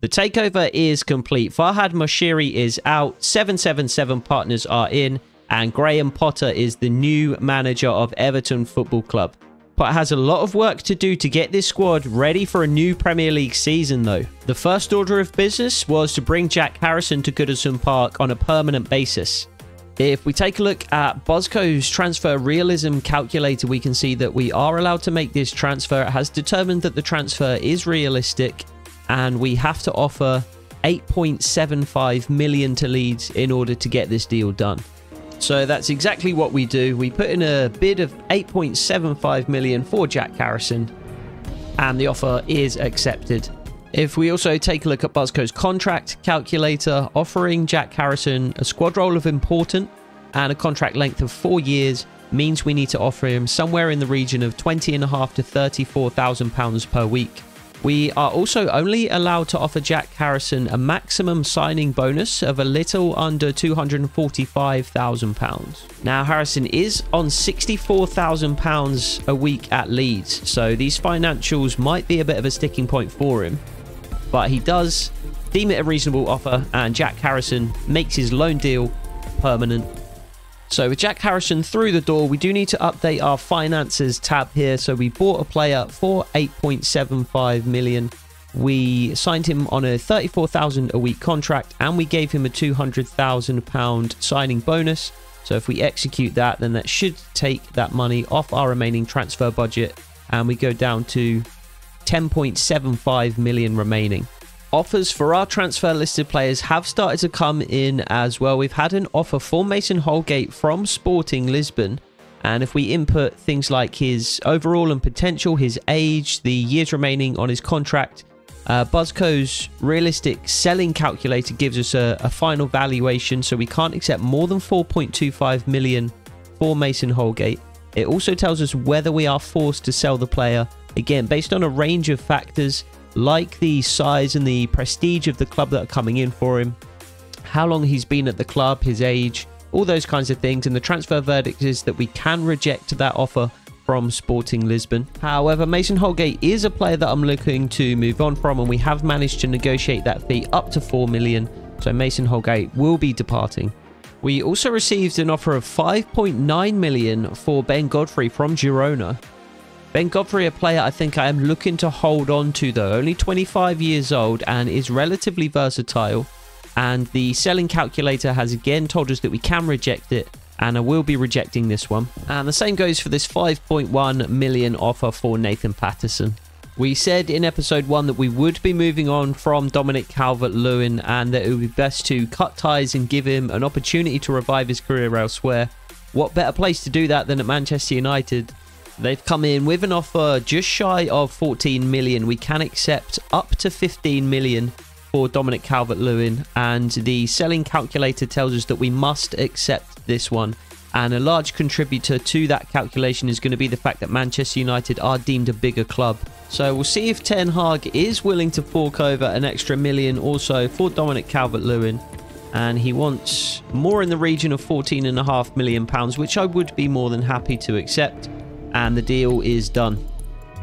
The takeover is complete. Farhad Moshiri is out. 777 partners are in. And Graham Potter is the new manager of Everton Football Club. Potter has a lot of work to do to get this squad ready for a new Premier League season though. The first order of business was to bring Jack Harrison to Goodison Park on a permanent basis. If we take a look at Buzzko's transfer realism calculator, we can see that we are allowed to make this transfer. It has determined that the transfer is realistic and we have to offer 8.75 million to Leeds in order to get this deal done. So that's exactly what we do. We put in a bid of 8.75 million for Jack Harrison and the offer is accepted. If we also take a look at Buzzko's contract calculator, offering Jack Harrison a squad role of important and a contract length of 4 years means we need to offer him somewhere in the region of £20,500 to £34,000 per week. We are also only allowed to offer Jack Harrison a maximum signing bonus of a little under £245,000. Now, Harrison is on £64,000 a week at Leeds, so these financials might be a bit of a sticking point for him. But he does deem it a reasonable offer, and Jack Harrison makes his loan deal permanent. So with Jack Harrison through the door, we do need to update our finances tab here. So we bought a player for 8.75 million. We signed him on a 34,000 a week contract and we gave him a £200,000 signing bonus. So if we execute that, then that should take that money off our remaining transfer budget and we go down to 10.75 million remaining. Offers for our transfer listed players have started to come in as well. We've had an offer for Mason Holgate from Sporting Lisbon. And if we input things like his overall and potential, his age, the years remaining on his contract, Buzzko's realistic selling calculator gives us a final valuation. So we can't accept more than 4.25 million for Mason Holgate. It also tells us whether we are forced to sell the player, again, based on a range of factors, like the size and the prestige of the club that are coming in for him, how long he's been at the club, his age, all those kinds of things. And the transfer verdict is that we can reject that offer from Sporting Lisbon. However, Mason Holgate is a player that I'm looking to move on from, and we have managed to negotiate that fee up to 4 million. So Mason Holgate will be departing. We also received an offer of 5.9 million for Ben Godfrey from Girona. Ben Godfrey, a player I think I am looking to hold on to though, only 25 years old and is relatively versatile. And the selling calculator has again told us that we can reject it, and I will be rejecting this one. And the same goes for this 5.1 million offer for Nathan Patterson. We said in episode 1 that we would be moving on from Dominic Calvert-Lewin and that it would be best to cut ties and give him an opportunity to revive his career elsewhere. What better place to do that than at Manchester United? They've come in with an offer just shy of 14 million. We can accept up to 15 million for Dominic Calvert-Lewin, and the selling calculator tells us that we must accept this one. And a large contributor to that calculation is going to be the fact that Manchester United are deemed a bigger club. So we'll see if Ten Hag is willing to fork over an extra million or so for Dominic Calvert-Lewin. And he wants more in the region of £14.5 million, which I would be more than happy to accept. And the deal is done.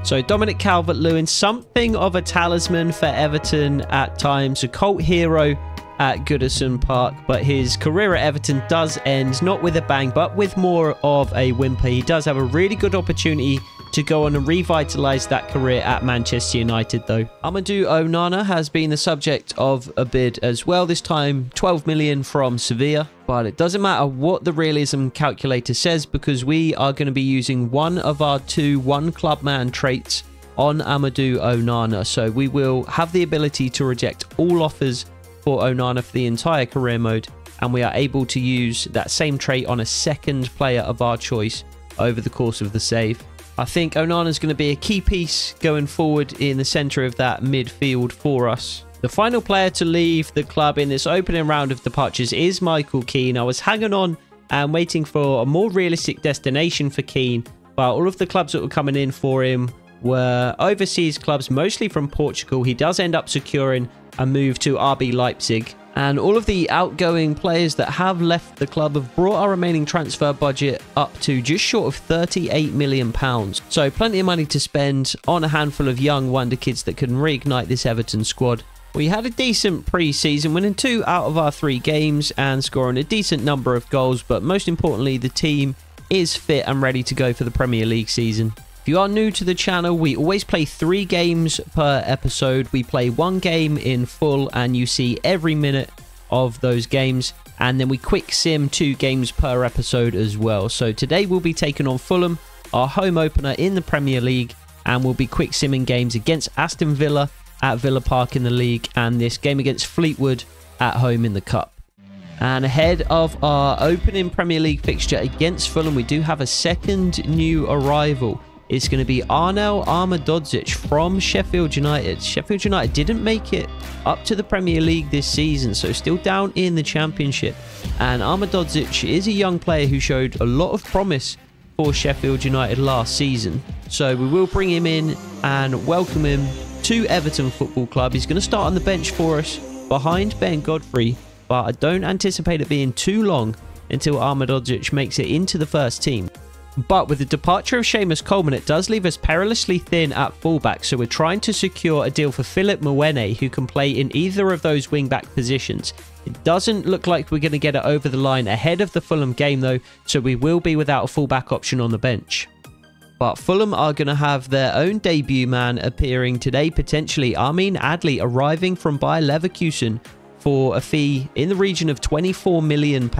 So Dominic Calvert-Lewin, something of a talisman for Everton at times, a cult hero at Goodison Park, but his career at Everton does end not with a bang but with more of a whimper. He does have a really good opportunity to go on and revitalise that career at Manchester United though. Amadou Onana has been the subject of a bid as well, this time 12 million from Sevilla. But it doesn't matter what the realism calculator says, because we are going to be using one of our two one club man traits on Amadou Onana. So we will have the ability to reject all offers for Onana for the entire career mode, and we are able to use that same trait on a second player of our choice over the course of the save. I think Onana is going to be a key piece going forward in the centre of that midfield for us. The final player to leave the club in this opening round of departures is Michael Keane. I was hanging on and waiting for a more realistic destination for Keane, but all of the clubs that were coming in for him were overseas clubs, mostly from Portugal. He does end up securing a move to RB Leipzig. And all of the outgoing players that have left the club have brought our remaining transfer budget up to just short of £38 million. So plenty of money to spend on a handful of young wonder kids that can reignite this Everton squad. We had a decent pre-season, winning 2 out of our 3 games and scoring a decent number of goals, but most importantly, the team is fit and ready to go for the Premier League season. If you are new to the channel, we always play 3 games per episode. We play 1 game in full and you see every minute of those games, and then we quick sim 2 games per episode as well. So today we'll be taking on Fulham, our home opener in the Premier League, and we'll be quick simming games against Aston Villa at Villa Park in the league, and this game against Fleetwood at home in the Cup. And ahead of our opening Premier League fixture against Fulham, we do have a second new arrival. It's going to be Arnel Armadodzic from Sheffield United. Sheffield United didn't make it up to the Premier League this season, so still down in the Championship. And Armadodzic is a young player who showed a lot of promise for Sheffield United last season. So we will bring him in and welcome him to Everton Football Club. He's going to start on the bench for us behind Ben Godfrey, but I don't anticipate it being too long until Armadodzic makes it into the first team. But with the departure of Seamus Coleman, it does leave us perilously thin at fullback, so we're trying to secure a deal for Philip Mwene, who can play in either of those wing-back positions. It doesn't look like we're going to get it over the line ahead of the Fulham game though, so we will be without a fullback option on the bench. But Fulham are going to have their own debut man appearing today, potentially Armin Adli, arriving from Bayer Leverkusen for a fee in the region of £24 million.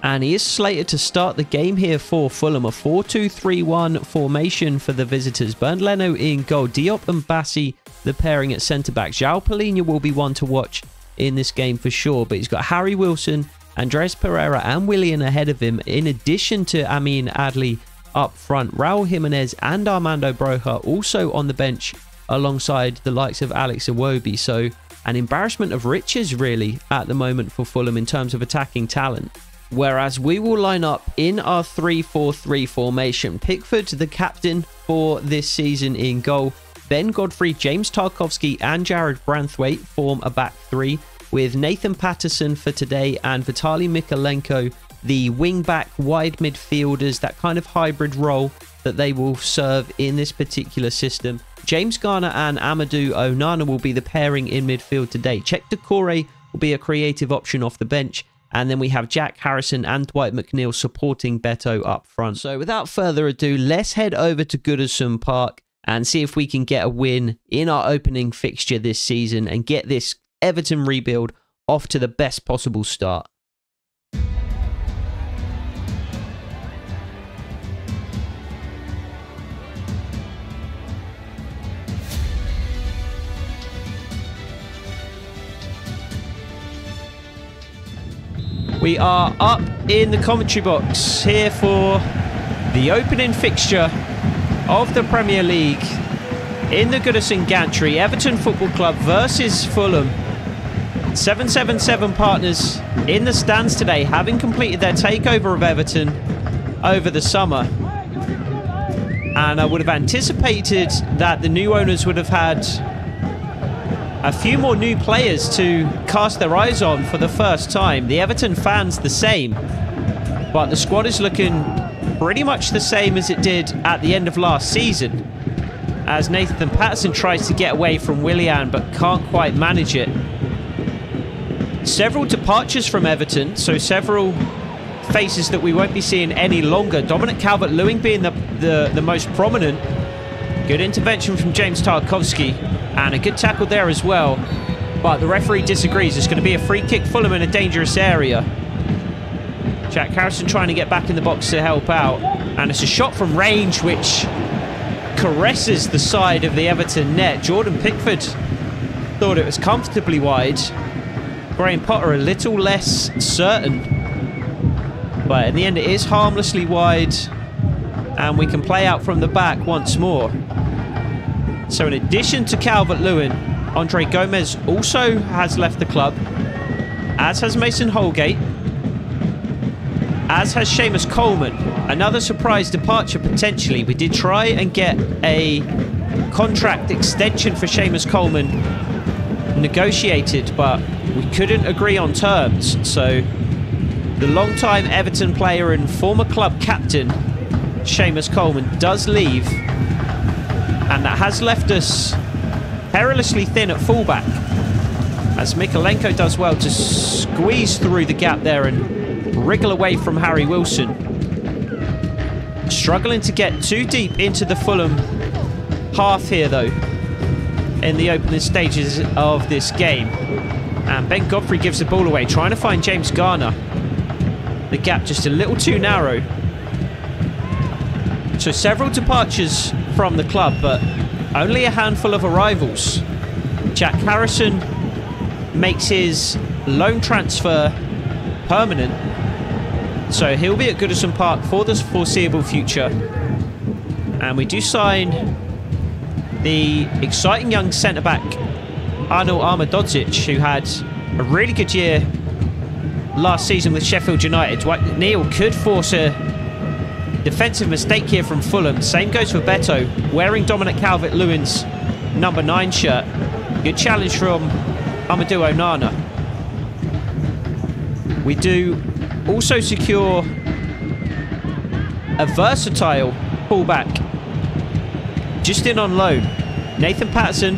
And he is slated to start the game here for Fulham, a 4-2-3-1 formation for the visitors. Bernd Leno in goal, Diop and Bassi the pairing at centre-back. João Palhinha will be one to watch in this game for sure, but he's got Harry Wilson, Andreas Pereira and Willian ahead of him, in addition to Armin Adli up front. Raul Jimenez and Armando Broja also on the bench alongside the likes of Alex Iwobi. So an embarrassment of riches really at the moment for Fulham in terms of attacking talent. Whereas we will line up in our 3-4-3 formation. Pickford, the captain for this season, in goal. Ben Godfrey, James Tarkowski and Jared Branthwaite form a back 3, with Nathan Patterson for today and Vitaly Mikalenko the wing-back wide midfielders, that kind of hybrid role that they will serve in this particular system. James Garner and Amadou Onana will be the pairing in midfield today. Cheick Doucouré will be a creative option off the bench. And then we have Jack Harrison and Dwight McNeil supporting Beto up front. So without further ado, let's head over to Goodison Park and see if we can get a win in our opening fixture this season and get this Everton rebuild off to the best possible start. We are up in the commentary box here for the opening fixture of the Premier League in the Goodison Gantry. Everton Football Club versus Fulham. 777 partners in the stands today, having completed their takeover of Everton over the summer. And I would have anticipated that the new owners would have had a few more new players to cast their eyes on for the first time. The Everton fans the same, but the squad is looking pretty much the same as it did at the end of last season, as Nathan Patterson tries to get away from Willian but can't quite manage it. Several departures from Everton, so several faces that we won't be seeing any longer. Dominic Calvert-Lewin being the most prominent. Good intervention from James Tarkowski and a good tackle there as well, but the referee disagrees. It's going to be a free kick. Fulham in a dangerous area. Jack Harrison trying to get back in the box to help out, and it's a shot from range which caresses the side of the Everton net. Jordan Pickford thought it was comfortably wide. Graham Potter a little less certain, but in the end it is harmlessly wide, and we can play out from the back once more. So in addition to Calvert-Lewin, Andre Gomez also has left the club, as has Mason Holgate, as has Seamus Coleman. Another surprise departure potentially. We did try and get a contract extension for Seamus Coleman negotiated, but we couldn't agree on terms. So the long-time Everton player and former club captain Seamus Coleman does leave, and that has left us perilously thin at fullback. As Mykolenko does well to squeeze through the gap there and wriggle away from Harry Wilson. Struggling to get too deep into the Fulham half here, though, in the opening stages of this game. And Ben Godfrey gives the ball away, trying to find James Garner. The gap just a little too narrow. So several departures from the club, but only a handful of arrivals. Jack Harrison makes his loan transfer permanent, so he'll be at Goodison Park for the foreseeable future. And we do sign the exciting young centre-back Arnel Armadodzic, who had a really good year last season with Sheffield United. Dwight McNeil could force a defensive mistake here from Fulham. Same goes for Beto, wearing Dominic Calvert-Lewin's number 9 shirt. Good challenge from Amadou Onana. We do also secure a versatile fullback just in on loan. Nathan Patterson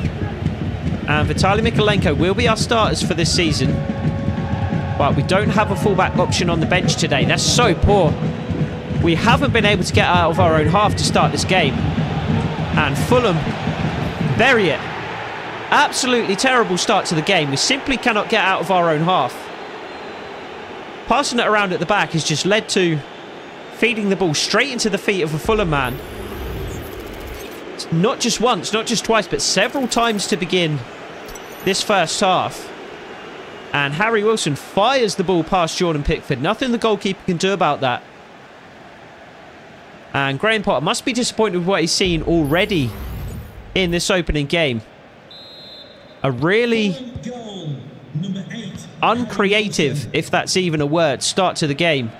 and Vitaly Mykolenko will be our starters for this season, but we don't have a fullback option on the bench today. That's so poor. We haven't been able to get out of our own half to start this game, and Fulham bury it. Absolutely terrible start to the game. We simply cannot get out of our own half. Passing it around at the back has just led to feeding the ball straight into the feet of a Fulham man. Not just once, not just twice, but several times to begin this first half. And Harry Wilson fires the ball past Jordan Pickford. Nothing the goalkeeper can do about that. And Graham Potter must be disappointed with what he's seen already in this opening game. A really uncreative, if that's even a word, start to the game,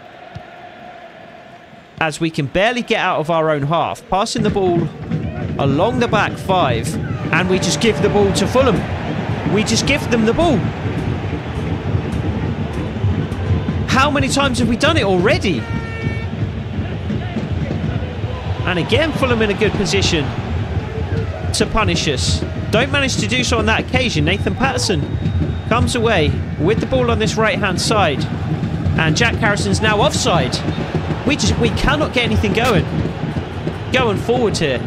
as we can barely get out of our own half, passing the ball along the back 5, and we just give the ball to Fulham. We just give them the ball. How many times have we done it already? And again, Fulham in a good position to punish us. Don't manage to do so on that occasion. Nathan Patterson comes away with the ball on this right-hand side. And Jack Harrison's now offside. We cannot get anything going forward here.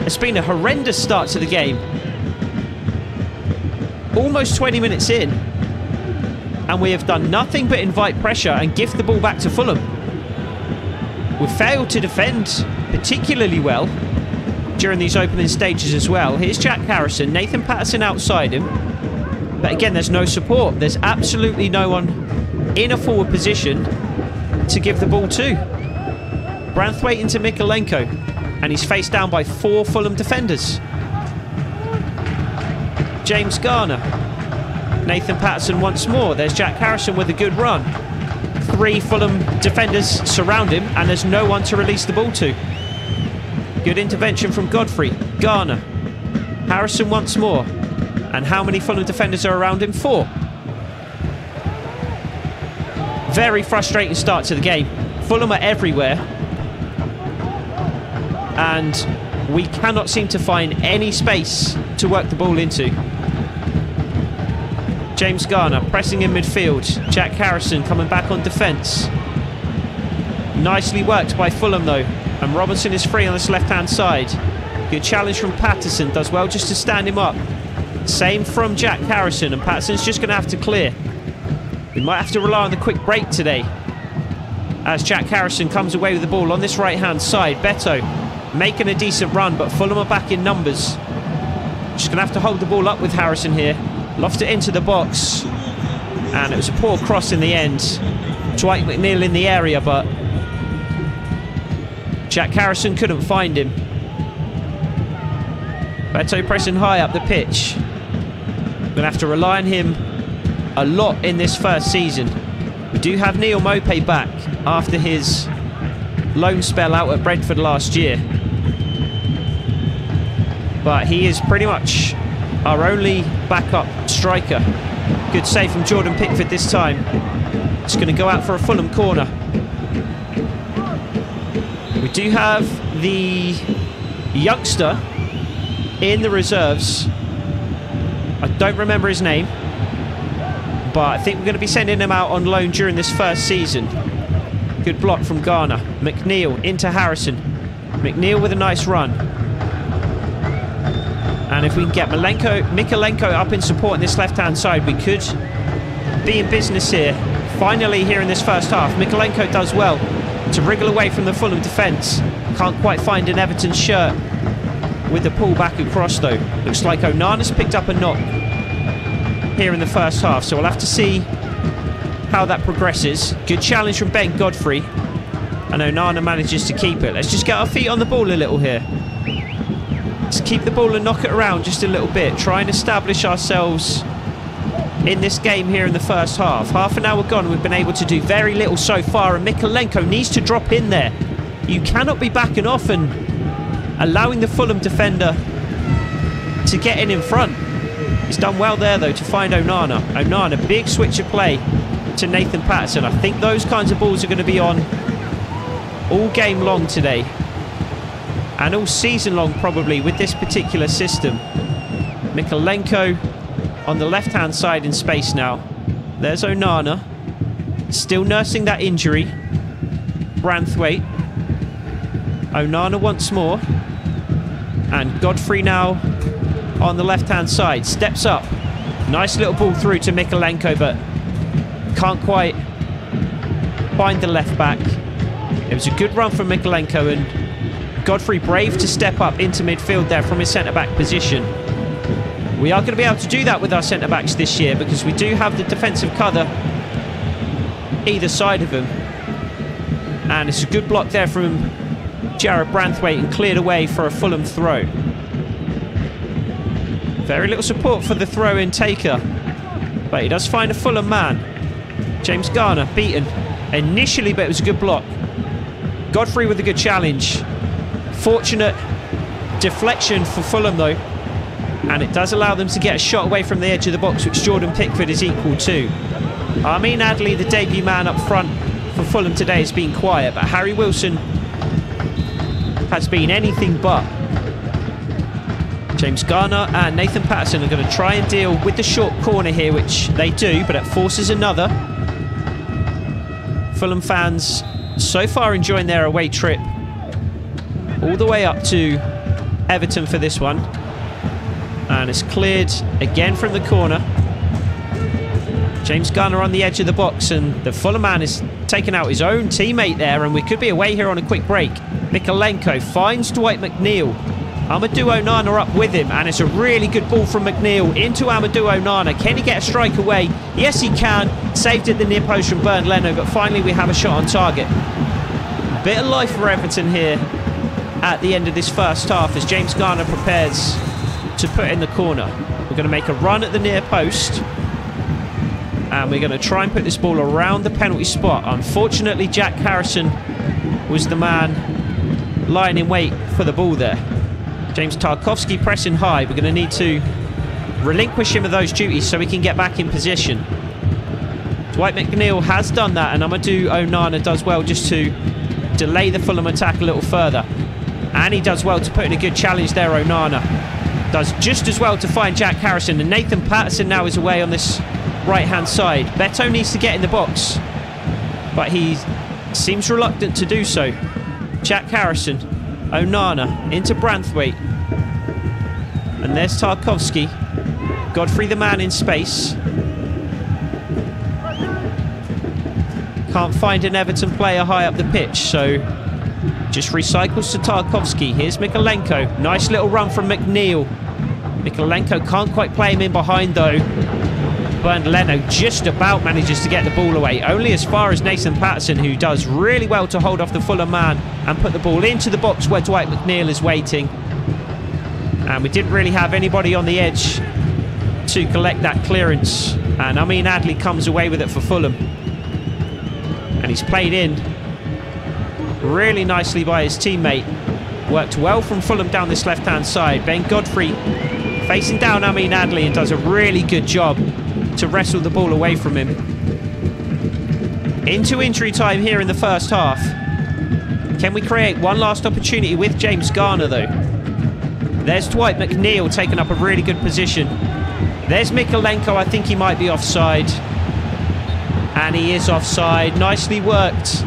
It's been a horrendous start to the game. Almost 20 minutes in, and we have done nothing but invite pressure and give the ball back to Fulham. We've failed to defend particularly well during these opening stages as well. Here's Jack Harrison, Nathan Patterson outside him. But again, there's no support. There's absolutely no one in a forward position to give the ball to. Branthwaite into Mykolenko, and he's faced down by 4 Fulham defenders. James Garner. Nathan Patterson once more. There's Jack Harrison with a good run. 3 Fulham defenders surround him, and there's no one to release the ball to. Good intervention from Godfrey. Garner. Harrison once more. And how many Fulham defenders are around him? 4. Very frustrating start to the game. Fulham are everywhere, and we cannot seem to find any space to work the ball into. James Garner pressing in midfield. Jack Harrison coming back on defence. Nicely worked by Fulham though, and Robinson is free on this left-hand side. Good challenge from Patterson, does well just to stand him up. Same from Jack Harrison, and Patterson's just going to have to clear. We might have to rely on the quick break today, as Jack Harrison comes away with the ball on this right-hand side. Beto making a decent run, but Fulham are back in numbers. Just going to have to hold the ball up with Harrison here. Lofted it into the box, and it was a poor cross in the end. Dwight McNeil in the area, but Jack Harrison couldn't find him. Beto pressing high up the pitch. We're going to have to rely on him a lot in this first season. We do have Neil Maupay back after his loan spell out at Brentford last year, but he is pretty much our only backup striker. Good save from Jordan Pickford this time. It's going to go out for a Fulham corner. We do have the youngster in the reserves, I don't remember his name, but I think we're going to be sending him out on loan during this first season. Good block from Garner. McNeil into Harrison. McNeil with a nice run. And if we can get Mikalenko up in support on this left-hand side, we could be in business here. Finally here in this first half. Mikalenko does well to wriggle away from the Fulham defence. Can't quite find an Everton shirt with the pull back across though. Looks like Onana's picked up a knock here in the first half, so we'll have to see how that progresses. Good challenge from Ben Godfrey, and Onana manages to keep it. Let's just get our feet on the ball a little here. Let's keep the ball and knock it around just a little bit. Try and establish ourselves in this game here in the first half. Half an hour gone, we've been able to do very little so far, and Mikalenko needs to drop in there. You cannot be backing off and allowing the Fulham defender to get in front. He's done well there though to find Onana. Onana, big switch of play to Nathan Patterson. I think those kinds of balls are going to be on all game long today, and all season long probably with this particular system. Mikalenko on the left-hand side in space now. There's Onana, still nursing that injury. Branthwaite. Onana once more. And Godfrey now on the left-hand side. Steps up. Nice little ball through to Mikalenko, but can't quite find the left back. It was a good run from Mikalenko, and Godfrey brave to step up into midfield there from his centre-back position. We are going to be able to do that with our centre-backs this year because we do have the defensive cover either side of them. And it's a good block there from Jarrad Branthwaite and cleared away for a Fulham throw. Very little support for the throw-in taker, but he does find a Fulham man. James Garner beaten initially, but it was a good block. Godfrey with a good challenge. Fortunate deflection for Fulham though, and it does allow them to get a shot away from the edge of the box, which Jordan Pickford is equal to. Amin Adli, the debut man up front for Fulham today, has been quiet, but Harry Wilson has been anything but. James Garner and Nathan Patterson are going to try and deal with the short corner here, which they do, but it forces another. Fulham fans so far enjoying their away trip all the way up to Everton for this one. And it's cleared again from the corner. James Garner on the edge of the box, and the Fulham man is taking out his own teammate there, and we could be away here on a quick break. Mikalenko finds Dwight McNeil. Amadou Onana up with him, and it's a really good ball from McNeil into Amadou Onana. Can he get a strike away? Yes, he can. Saved at the near post from Bernd Leno, but finally we have a shot on target. Bit of life for Everton here at the end of this first half as James Garner prepares to put in the corner. We're going to make a run at the near post, and we're going to try and put this ball around the penalty spot. Unfortunately, Jack Harrison was the man lying in wait for the ball there. James Tarkowski pressing high. We're going to need to relinquish him of those duties so we can get back in position. Dwight McNeil has done that, and Amadou Onana does well just to delay the Fulham attack a little further. And he does well to put in a good challenge there, Onana. Does just as well to find Jack Harrison, and Nathan Patterson now is away on this right-hand side. Beto needs to get in the box, but he seems reluctant to do so. Jack Harrison, Onana into Branthwaite, and there's Tarkowski. Godfrey the man in space. Can't find an Everton player high up the pitch, so just recycles to Tarkowski. Here's Mikalenko. Nice little run from McNeil. Mikalenko can't quite play him in behind though. Bernd Leno just about manages to get the ball away. Only as far as Nathan Patterson, who does really well to hold off the Fulham man and put the ball into the box where Dwight McNeil is waiting. And we didn't really have anybody on the edge to collect that clearance. And Amin Adli comes away with it for Fulham. And he's played in really nicely by his teammate. Worked well from Fulham down this left-hand side. Ben Godfrey facing down Amin Adli and does a really good job to wrestle the ball away from him. Into injury time here in the first half. Can we create one last opportunity with James Garner though? There's Dwight McNeil taking up a really good position. There's Mykolenko. I think he might be offside. And he is offside. Nicely worked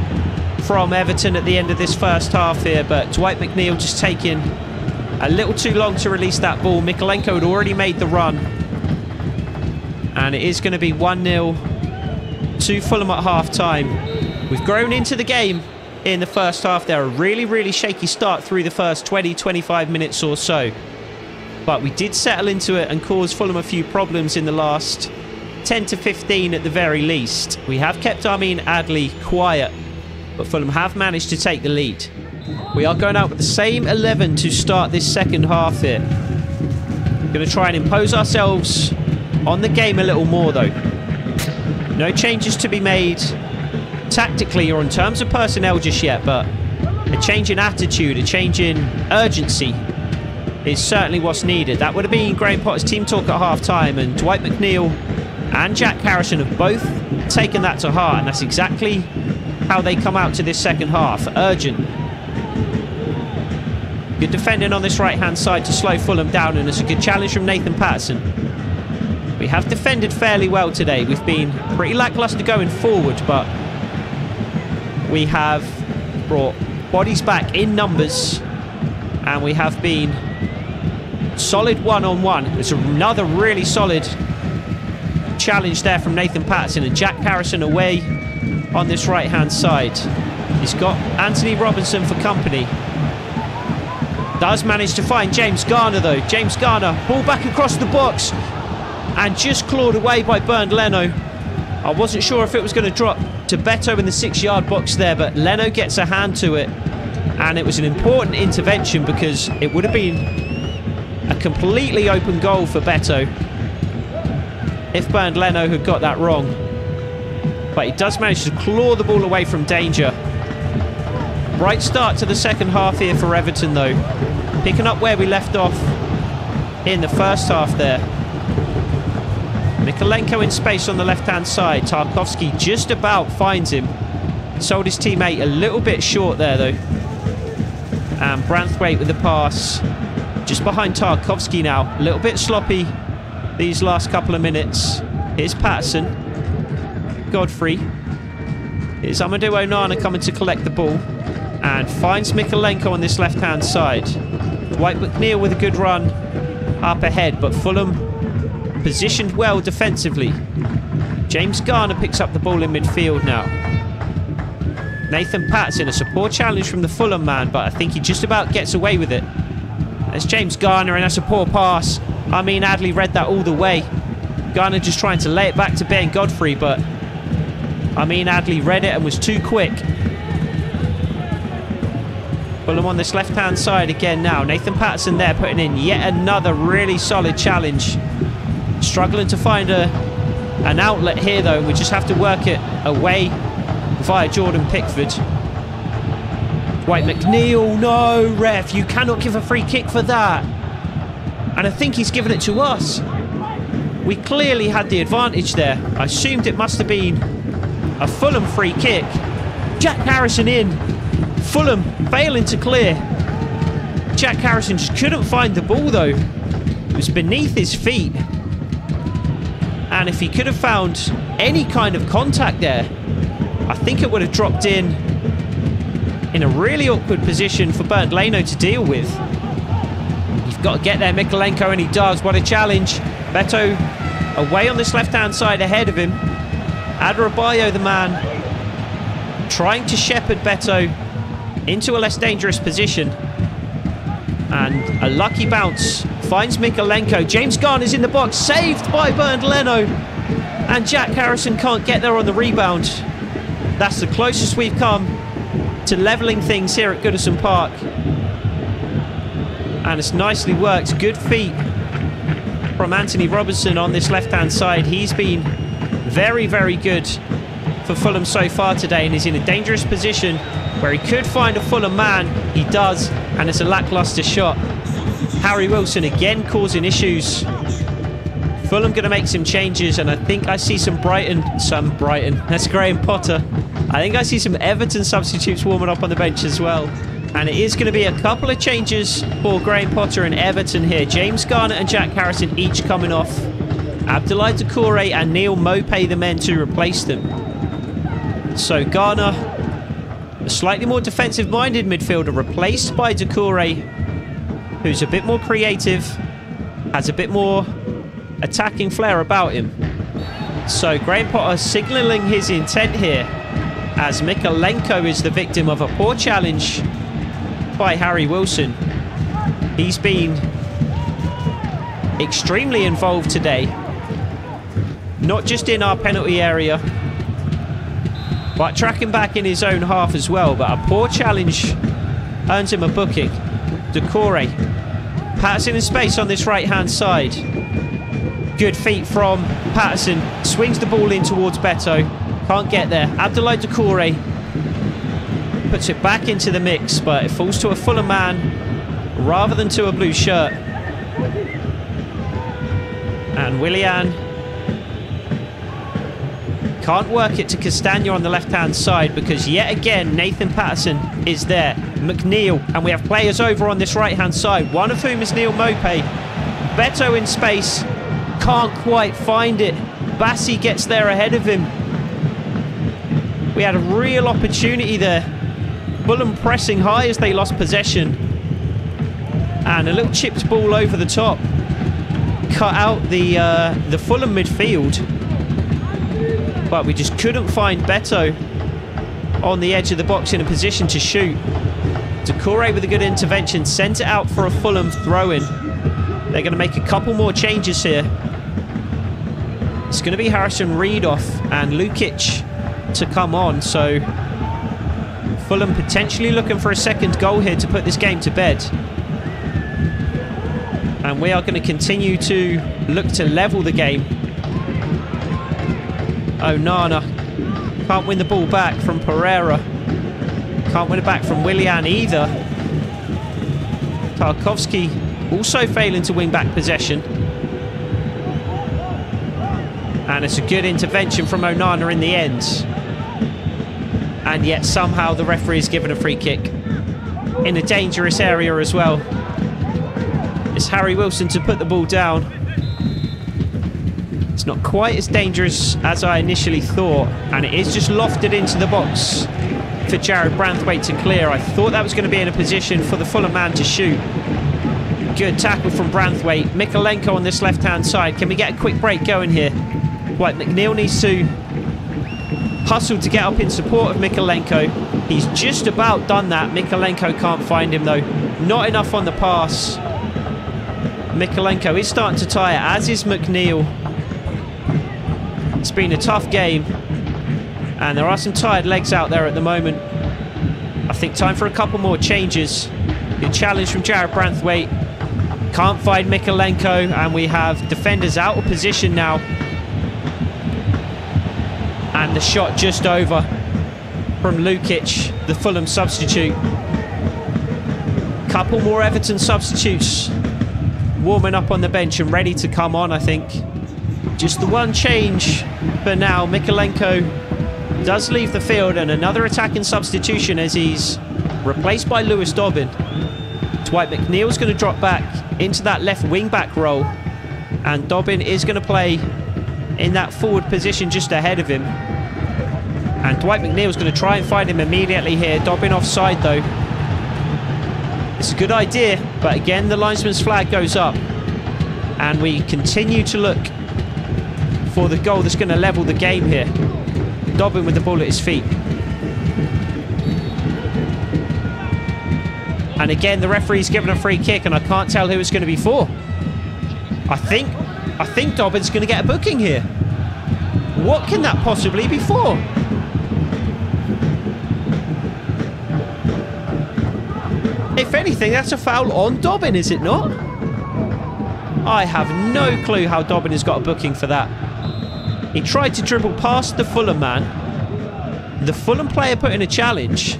from Everton at the end of this first half here, but Dwight McNeil just taking a little too long to release that ball. Mykolenko had already made the run. And it is going to be 1-0 to Fulham at half-time. We've grown into the game in the first half there. A really, really shaky start through the first 20-25 minutes or so. But we did settle into it and cause Fulham a few problems in the last 10 to 15 at the very least. We have kept Amin Adli quiet, but Fulham have managed to take the lead. We are going out with the same 11 to start this second half here. Going to try and impose ourselves on the game a little more though. No changes to be made tactically or in terms of personnel just yet, but a change in attitude, a change in urgency is certainly what's needed. That would have been Graham Potter's team talk at half-time, and Dwight McNeil and Jack Harrison have both taken that to heart, and that's exactly how they come out to this second half. Urgent. Good defending on this right-hand side to slow Fulham down, and it's a good challenge from Nathan Patterson. We have defended fairly well today. We've been pretty lacklustre going forward, but we have brought bodies back in numbers, and we have been solid one-on-one. It's another really solid challenge there from Nathan Patterson, and Jack Harrison away on this right-hand side. He's got Anthony Robinson for company. Does manage to find James Garner though. James Garner, ball back across the box and just clawed away by Bernd Leno. I wasn't sure if it was going to drop to Beto in the 6-yard box there, but Leno gets a hand to it, and it was an important intervention because it would have been a completely open goal for Beto if Bernd Leno had got that wrong. But he does manage to claw the ball away from danger. Bright start to the second half here for Everton though. Picking up where we left off in the first half there. Mykolenko in space on the left-hand side. Tarkowski just about finds him. Sold his teammate a little bit short there though. And Branthwaite with the pass. Just behind Tarkowski now. A little bit sloppy these last couple of minutes. Here's Patterson. Godfrey. Here's Amadou Onana coming to collect the ball. And finds Mykolenko on this left-hand side. Dwight McNeil with a good run up ahead, but Fulham positioned well defensively. James Garner picks up the ball in midfield now. Nathan Patterson, a support challenge from the Fulham man, but I think he just about gets away with it. There's James Garner, and that's a poor pass. Amin Adli read that all the way. Garner just trying to lay it back to Ben Godfrey, but Amin Adli read it and was too quick. Fulham on this left-hand side again now. Nathan Patterson there putting in yet another really solid challenge. Struggling to find an outlet here though. We just have to work it away via Jordan Pickford. Dwight McNeil, no, ref, you cannot give a free kick for that. And I think he's given it to us. We clearly had the advantage there. I assumed it must have been a Fulham free kick. Jack Harrison in. Fulham failing to clear. Jack Harrison just couldn't find the ball though. It was beneath his feet. And if he could have found any kind of contact there, I think it would have dropped in a really awkward position for Bernd Leno to deal with. You've got to get there, Mykolenko, and he does. What a challenge. Beto away on this left-hand side ahead of him. Adebayo, the man, trying to shepherd Beto into a less dangerous position. And a lucky bounce finds Mykolenko. James Garner's in the box, saved by Bernd Leno. And Jack Harrison can't get there on the rebound. That's the closest we've come to levelling things here at Goodison Park. And it's nicely worked. Good feet from Anthony Robinson on this left-hand side. He's been very, very good for Fulham so far today, and is in a dangerous position where he could find a Fulham man. He does, and it's a lacklustre shot. Harry Wilson again causing issues. Fulham going to make some changes, and I think I see some Brighton. That's Graham Potter. I think I see some Everton substitutes warming up on the bench as well. And it is going to be a couple of changes for Graham Potter and Everton here. James Garner and Jack Harrison each coming off. Abdoulaye Doucouré and Neil Maupay the men to replace them. So Ghana, a slightly more defensive-minded midfielder, replaced by Doucouré, who's a bit more creative, has a bit more attacking flair about him. So Graham Potter signalling his intent here, as Mykolenko is the victim of a poor challenge by Harry Wilson. He's been extremely involved today, not just in our penalty area, but tracking back in his own half as well. But a poor challenge earns him a booking. Doucouré, Patterson in space on this right-hand side. Good feet from Patterson, swings the ball in towards Beto, can't get there. Abdoulaye Doucouré puts it back into the mix, but it falls to a Fulham man rather than to a blue shirt. And Willian can't work it to Castagna on the left-hand side, because yet again Nathan Patterson is there. McNeil, and we have players over on this right-hand side, one of whom is Neil Maupay. Beto in space, can't quite find it. Bassi gets there ahead of him. We had a real opportunity there. Fulham pressing high as they lost possession. And a little chipped ball over the top. Cut out the Fulham midfield. But we just couldn't find Beto on the edge of the box in a position to shoot. Doucouré with a good intervention, sent it out for a Fulham throw-in. They're going to make a couple more changes here. It's going to be Harrison Reed off and Lukic to come on. So Fulham potentially looking for a second goal here to put this game to bed. And we are going to continue to look to level the game. Onana can't win the ball back from Pereira. Can't win it back from Willian either. Tarkovsky also failing to win back possession. And it's a good intervention from Onana in the end. And yet somehow the referee is given a free kick in a dangerous area as well. It's Harry Wilson to put the ball down. It's not quite as dangerous as I initially thought, and it is just lofted into the box for Jared Branthwaite to clear. I thought that was going to be in a position for the Fulham man to shoot. Good tackle from Branthwaite. Mykolenko on this left-hand side. Can we get a quick break going here? Right, McNeil needs to hustle to get up in support of Mykolenko. He's just about done that. Mykolenko can't find him though. Not enough on the pass. Mykolenko is starting to tire, as is McNeil. It's been a tough game, and there are some tired legs out there at the moment. I think time for a couple more changes. Good challenge from Jared Branthwaite. Can't find Mykolenko, and we have defenders out of position now. And the shot just over from Lukic, the Fulham substitute. Couple more Everton substitutes warming up on the bench and ready to come on, I think. Just the one change for now. Mykolenko does leave the field, and another attacking substitution as he's replaced by Lewis Dobbin. Dwight McNeil's going to drop back into that left wing-back role, and Dobbin is going to play in that forward position just ahead of him. And Dwight McNeil's going to try and find him immediately here. Dobbin offside though. It's a good idea, but again the linesman's flag goes up, and we continue to look for the goal that's going to level the game here. Dobbin with the ball at his feet. And again the referee's given a free kick, and I can't tell who it's going to be for. I think Dobbin's going to get a booking here. What can that possibly be for? If anything, that's a foul on Dobbin, is it not? I have no clue how Dobbin has got a booking for that. He tried to dribble past the Fulham man. The Fulham player put in a challenge.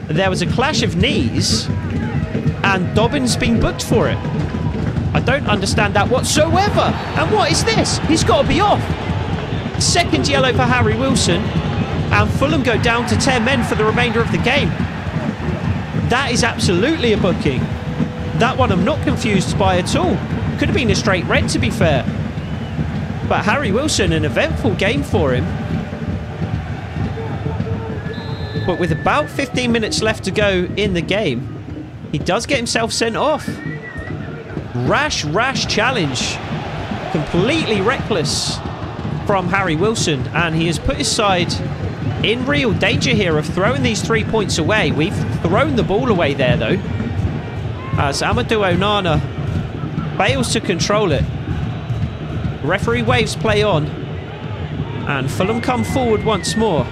There was a clash of knees, and Dobbin's been booked for it. I don't understand that whatsoever. And what is this? He's got to be off. Second yellow for Harry Wilson, and Fulham go down to 10 men for the remainder of the game. That is absolutely a booking. That one I'm not confused by at all. Could have been a straight red, to be fair. But Harry Wilson, an eventful game for him. But with about 15 minutes left to go in the game, he does get himself sent off. Rash challenge. Completely reckless from Harry Wilson. And he has put his side in real danger here of throwing these 3 points away. We've thrown the ball away there, though, as Amadou Onana fails to control it. Referee waves play on, and Fulham come forward once more.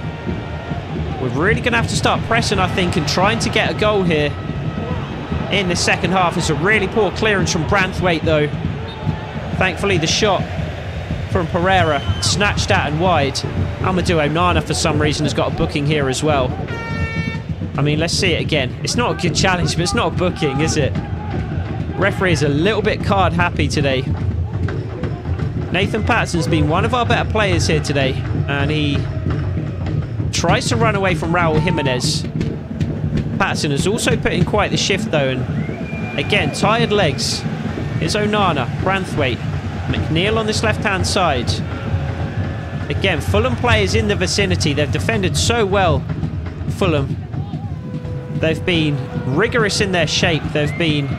We're really going to have to start pressing, I think, and trying to get a goal here in the second half. It's a really poor clearance from Branthwaite, though. Thankfully, the shot from Pereira snatched at and wide. Amadou Onana, for some reason, has got a booking here as well. I mean, let's see it again. It's not a good challenge, but it's not a booking, is it? Referee is a little bit card happy today. Nathan Patterson's been one of our better players here today, and he tries to run away from Raul Jimenez. Patterson has also put in quite the shift, though, and again, tired legs. Here's Onana, Branthwaite, McNeil on this left-hand side. Again, Fulham players in the vicinity. They've defended so well, Fulham. They've been rigorous in their shape. They've been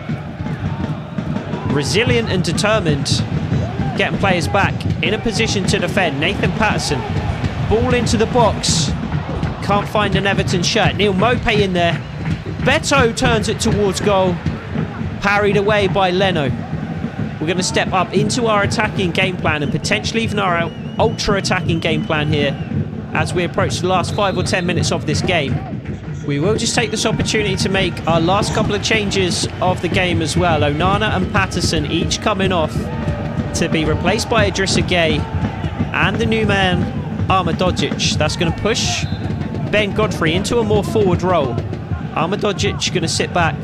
resilient and determined, getting players back in a position to defend. Nathan Patterson, ball into the box. Can't find an Everton shirt. Neil Maupay in there. Beto turns it towards goal. Parried away by Leno. We're going to step up into our attacking game plan and potentially even our ultra-attacking game plan here as we approach the last 5 or 10 minutes of this game. We will just take this opportunity to make our last couple of changes of the game as well. Onana and Patterson each coming off to be replaced by Idrissa Gueye and the new man, Armadojic. That's going to push Ben Godfrey into a more forward role. Armadojic going to sit back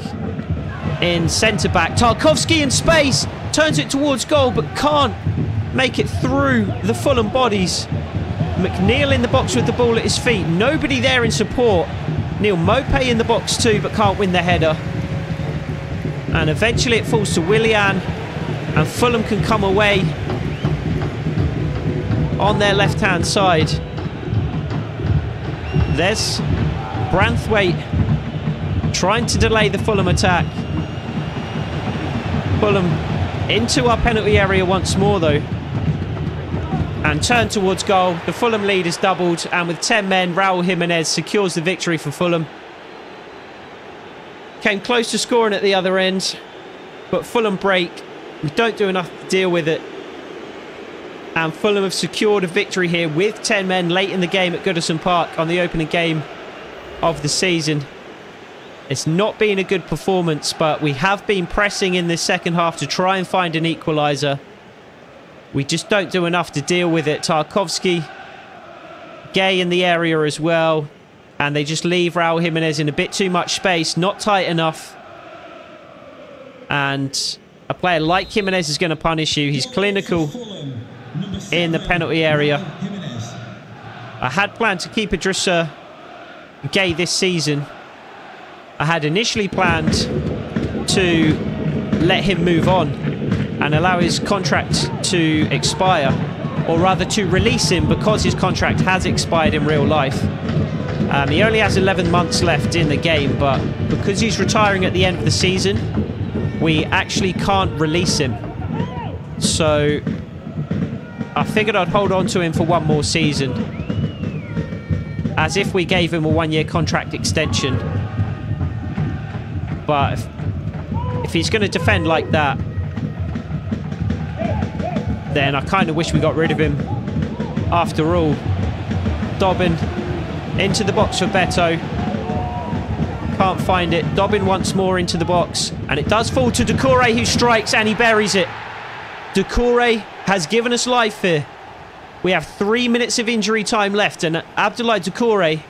in centre-back. Tarkowski in space, turns it towards goal, but can't make it through the Fulham bodies. McNeil in the box with the ball at his feet. Nobody there in support. Neil Maupay in the box too, but can't win the header. And eventually it falls to Willian, and Fulham can come away on their left-hand side. There's Branthwaite trying to delay the Fulham attack. Fulham into our penalty area once more, though, and turn towards goal. The Fulham lead is doubled, and with 10 men, Raul Jimenez secures the victory for Fulham. Came close to scoring at the other end, but Fulham break. We don't do enough to deal with it, and Fulham have secured a victory here with 10 men late in the game at Goodison Park on the opening game of the season. It's not been a good performance, but we have been pressing in this second half to try and find an equaliser. We just don't do enough to deal with it. Tarkowski, Gueye in the area as well, and they just leave Raul Jimenez in a bit too much space, not tight enough. And a player like Jimenez is going to punish you. He's clinical in the penalty area. I had planned to keep Idrissa Gueye this season. I had initially planned to let him move on and allow his contract to expire, or rather to release him because his contract has expired in real life. He only has 11 months left in the game, but because he's retiring at the end of the season, we actually can't release him. So I figured I'd hold on to him for one more season, as if we gave him a one-year contract extension. But if he's going to defend like that, then I kind of wish we got rid of him after all. Dobbin into the box for Beto. Can't find it. Dobbin once more into the box, and it does fall to Doucouré, who strikes, and he buries it. Doucouré has given us life here. We have 3 minutes of injury time left, and Abdoulaye Doucouré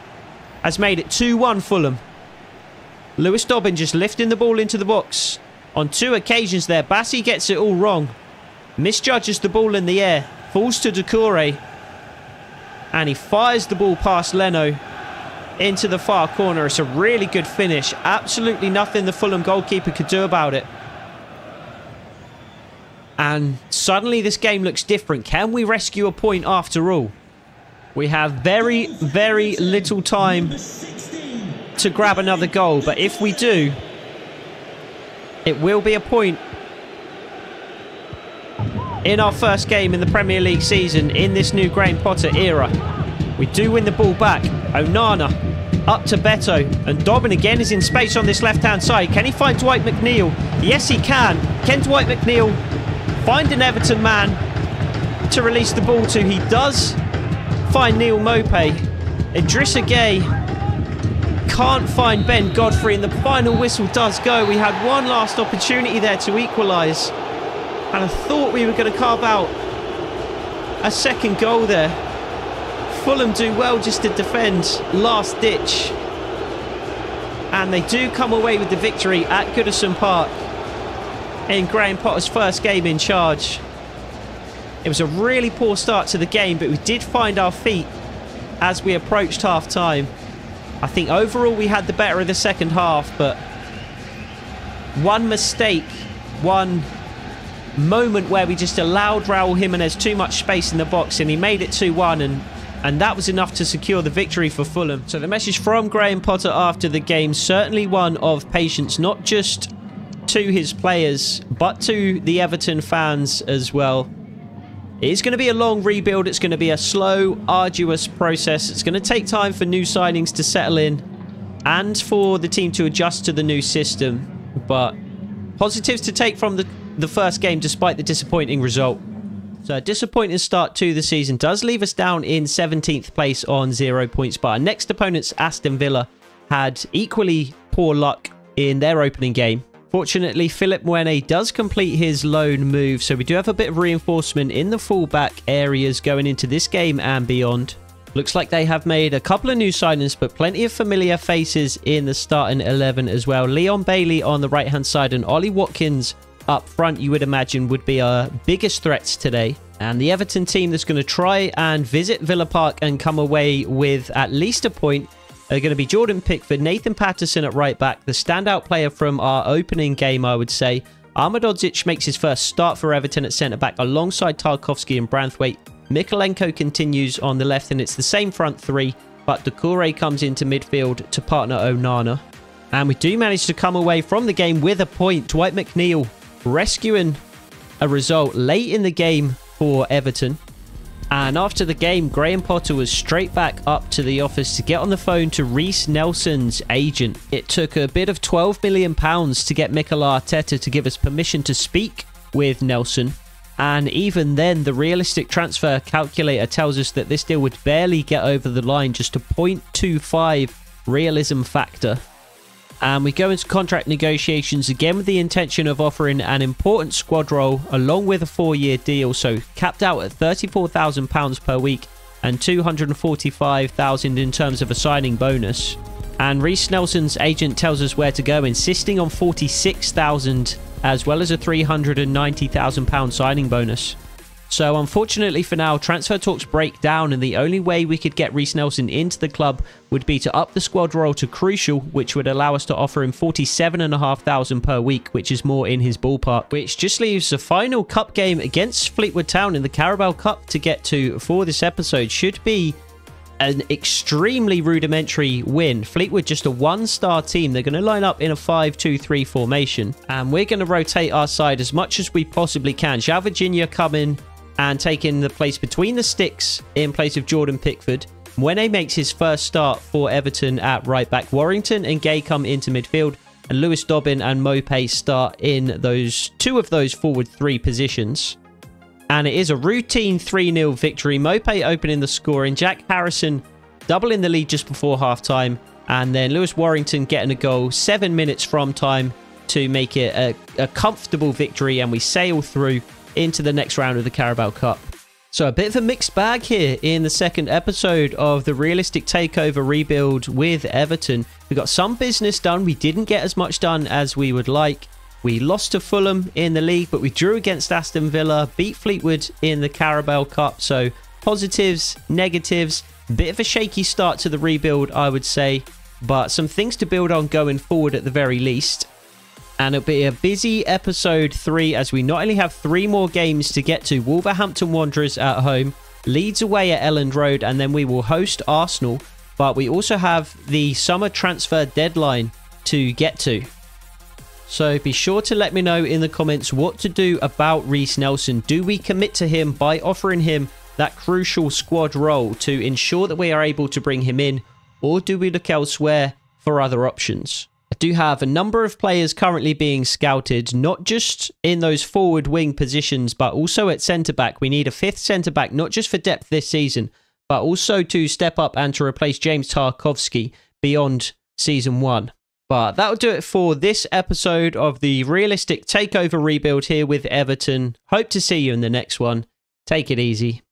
has made it 2-1 Fulham. Lewis Dobbin just lifting the ball into the box on 2 occasions there. Bassi gets it all wrong. Misjudges the ball in the air. Falls to Doucouré. And he fires the ball past Leno into the far corner. It's a really good finish. Absolutely nothing the Fulham goalkeeper could do about it. And suddenly this game looks different. Can we rescue a point after all? We have very, very little time to grab another goal. But if we do, it will be a point in our first game in the Premier League season in this new Graham Potter era. We do win the ball back. Onana up to Beto. And Dobbin again is in space on this left-hand side. Can he find Dwight McNeil? Yes, he can. Can Dwight McNeil find an Everton man to release the ball to? He does find Neil Maupay. Idrissa Gueye can't find Ben Godfrey, and the final whistle does go. We had one last opportunity there to equalise, and I thought we were going to carve out a second goal there. Fulham do well just to defend last ditch, and they do come away with the victory at Goodison Park in Graham Potter's first game in charge. It was a really poor start to the game, but we did find our feet as we approached half-time. I think overall we had the better of the second half, but one mistake, one moment where we just allowed Raul Jimenez too much space in the box, and he made it 2-1, and that was enough to secure the victory for Fulham. So the message from Graham Potter after the game, certainly one of patience, not just to his players, but to the Everton fans as well. It's going to be a long rebuild. It's going to be a slow, arduous process. It's going to take time for new signings to settle in and for the team to adjust to the new system. But positives to take from the first game despite the disappointing result. So a disappointing start to the season does leave us down in 17th place on 0 points. But our next opponents, Aston Villa, had equally poor luck in their opening game. Fortunately, Philip Mwene does complete his loan move, so we do have a bit of reinforcement in the fullback areas going into this game and beyond. Looks like they have made a couple of new signings, but plenty of familiar faces in the starting 11 as well. Leon Bailey on the right-hand side and Ollie Watkins up front, you would imagine, would be our biggest threats today. And the Everton team that's going to try and visit Villa Park and come away with at least a point are going to be Jordan Pickford, Nathan Patterson at right back, the standout player from our opening game, I would say. Ahmedhodzic makes his first start for Everton at centre-back alongside Tarkowski and Branthwaite. Mikolenko continues on the left, and it's the same front three, but Doucouré comes into midfield to partner Onana. And we do manage to come away from the game with a point. Dwight McNeil rescuing a result late in the game for Everton. And after the game, Graham Potter was straight back up to the office to get on the phone to Reiss Nelson's agent. It took a bit of £12 million to get Mikel Arteta to give us permission to speak with Nelson. And even then, the realistic transfer calculator tells us that this deal would barely get over the line, just a 0.25 realism factor. And we go into contract negotiations again with the intention of offering an important squad role along with a 4-year deal, so capped out at £34,000 per week and £245,000 in terms of a signing bonus. And Reiss Nelson's agent tells us where to go, insisting on £46,000 as well as a £390,000 signing bonus. So unfortunately for now, transfer talks break down, and the only way we could get Reiss Nelson into the club would be to up the squad role to crucial, which would allow us to offer him £47,500 per week, which is more in his ballpark. Which just leaves the final cup game against Fleetwood Town in the Carabao Cup to get to for this episode. Should be an extremely rudimentary win. Fleetwood just a one-star team. They're going to line up in a 5-2-3 formation, and we're going to rotate our side as much as we possibly can. João Virginia coming and taking the place between the sticks in place of Jordan Pickford. Mwene makes his first start for Everton at right back. Warrington and Gay come into midfield, and Lewis Dobbin and Maupay start in two of those forward three positions. And it is a routine 3-0 victory. Maupay opening the scoring, Jack Harrison doubling the lead just before half-time, and then Lewis Warrington getting a goal 7 minutes from time to make it a comfortable victory, and we sail through into the next round of the Carabao Cup. So a bit of a mixed bag here in the second episode of the realistic takeover rebuild with Everton. We got some business done. We didn't get as much done as we would like. We lost to Fulham in the league, but we drew against Aston Villa, beat Fleetwood in the Carabao Cup. So positives, negatives, bit of a shaky start to the rebuild, I would say, but some things to build on going forward at the very least. And it'll be a busy episode 3 as we not only have 3 more games to get to. Wolverhampton Wanderers at home, Leeds away at Elland Road, and then we will host Arsenal. But we also have the summer transfer deadline to get to. So be sure to let me know in the comments what to do about Reiss Nelson. Do we commit to him by offering him that crucial squad role to ensure that we are able to bring him in? Or do we look elsewhere for other options? I do have a number of players currently being scouted, not just in those forward wing positions, but also at centre-back. We need a 5th centre-back, not just for depth this season, but also to step up and to replace James Tarkowski beyond Season 1. But that'll do it for this episode of the realistic takeover rebuild here with Everton. Hope to see you in the next one. Take it easy.